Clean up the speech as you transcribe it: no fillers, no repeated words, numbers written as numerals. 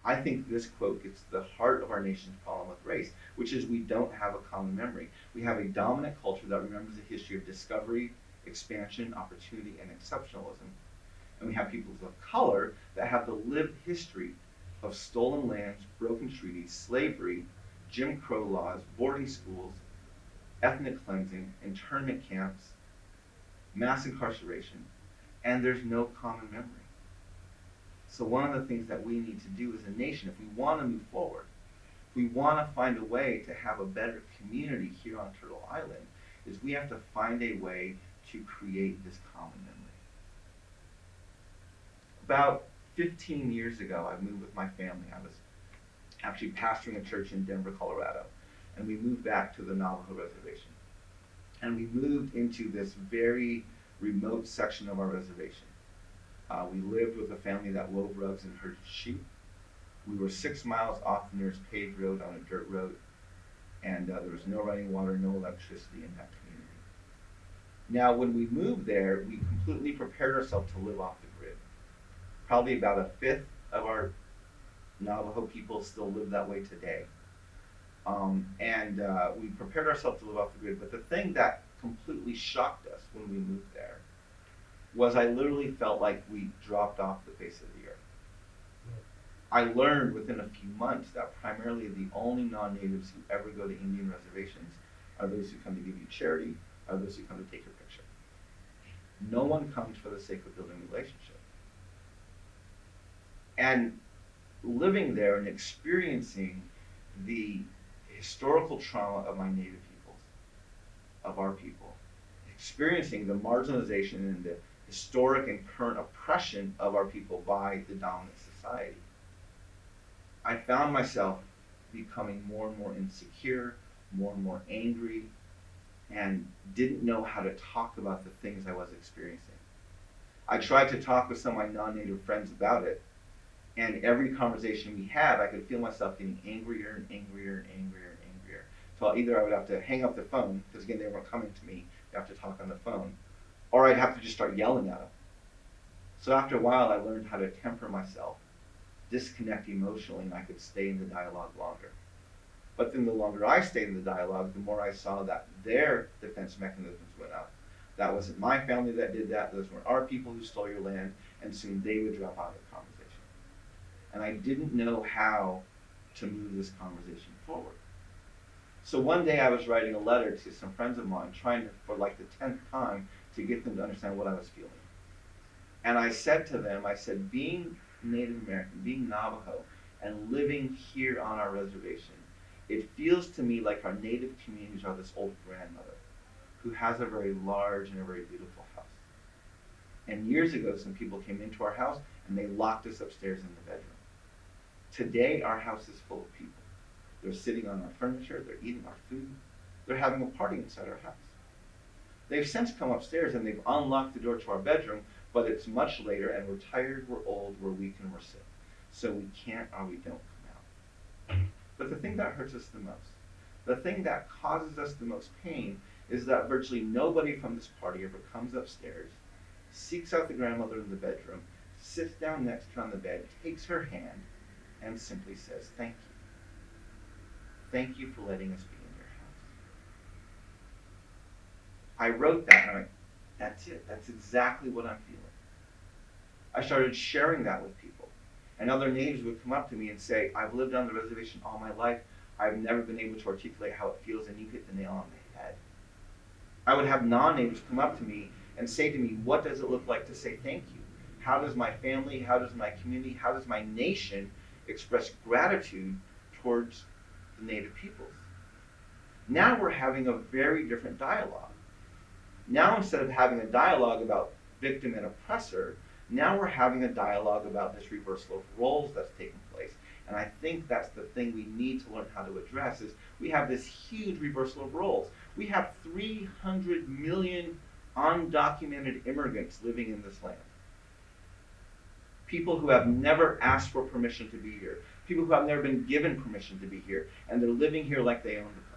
I think this quote gets to the heart of our nation's problem with race, which is we don't have a common memory. We have a dominant culture that remembers a history of discovery, expansion, opportunity, and exceptionalism. And we have peoples of color that have the lived history of stolen lands, broken treaties, slavery, Jim Crow laws, boarding schools, ethnic cleansing, internment camps, mass incarceration, and there's no common memory. So one of the things that we need to do as a nation, if we want to move forward, if we want to find a way to have a better community here on Turtle Island, is we have to find a way to create this common memory. About 15 years ago, I moved with my family. I was actually pastoring a church in Denver, Colorado, and we moved back to the Navajo Reservation. And we moved into this very remote section of our reservation. We lived with a family that wove rugs and herded sheep. We were 6 miles off the nearest paved road on a dirt road, and there was no running water, no electricity in that community. Now, when we moved there, we completely prepared ourselves to live off the grid. Probably about a fifth of our Navajo people still live that way today. We prepared ourselves to live off the grid, but the thing that completely shocked us when we moved there was I literally felt like we dropped off the face of the earth. I learned within a few months that primarily the only non-natives who ever go to Indian reservations are those who come to give you charity, are those who come to take your picture. No one comes for the sake of building a relationship. And living there and experiencing the historical trauma of my native peoples, of our people, experiencing the marginalization and the historic and current oppression of our people by the dominant society, I found myself becoming more and more insecure, more and more angry, and didn't know how to talk about the things I was experiencing. I tried to talk with some of my non-native friends about it, and every conversation we had, I could feel myself getting angrier and angrier and angrier and angrier. So either I would have to hang up the phone, because again, they weren't coming to me, you have to talk on the phone, or I'd have to just start yelling at them. So after a while, I learned how to temper myself, disconnect emotionally, and I could stay in the dialogue longer. But then the longer I stayed in the dialogue, the more I saw that their defense mechanisms went up. That wasn't my family that did that, those weren't our people who stole your land, and soon they would drop out of the conversation. And I didn't know how to move this conversation forward. So one day I was writing a letter to some friends of mine, trying to, for like the 10th time, to get them to understand what I was feeling. And I said to them, I said, being Native American, being Navajo, and living here on our reservation, it feels to me like our native communities are this old grandmother who has a very large and a very beautiful house. And years ago, some people came into our house and they locked us upstairs in the bedroom. Today, our house is full of people. They're sitting on our furniture, they're eating our food, they're having a party inside our house. They've since come upstairs and they've unlocked the door to our bedroom, but it's much later and we're tired, we're old, we're weak, and we're sick. So we can't or we don't come out. But the thing that hurts us the most, the thing that causes us the most pain, is that virtually nobody from this party ever comes upstairs, seeks out the grandmother in the bedroom, sits down next to her on the bed, takes her hand, and simply says, thank you. Thank you for letting us be in your house. I wrote that and I went, that's it. That's exactly what I'm feeling. I started sharing that with people. And other natives would come up to me and say, I've lived on the reservation all my life. I've never been able to articulate how it feels, and you hit the nail on the head. I would have non-natives come up to me and say to me, what does it look like to say thank you? How does my family, how does my community, how does my nation express gratitude towards the native peoples? Now we're having a very different dialogue. Now instead of having a dialogue about victim and oppressor, now we're having a dialogue about this reversal of roles that's taking place. And I think that's the thing we need to learn how to address is we have this huge reversal of roles. We have 300 million undocumented immigrants living in this land. People who have never asked for permission to be here. People who have never been given permission to be here. And they're living here like they own the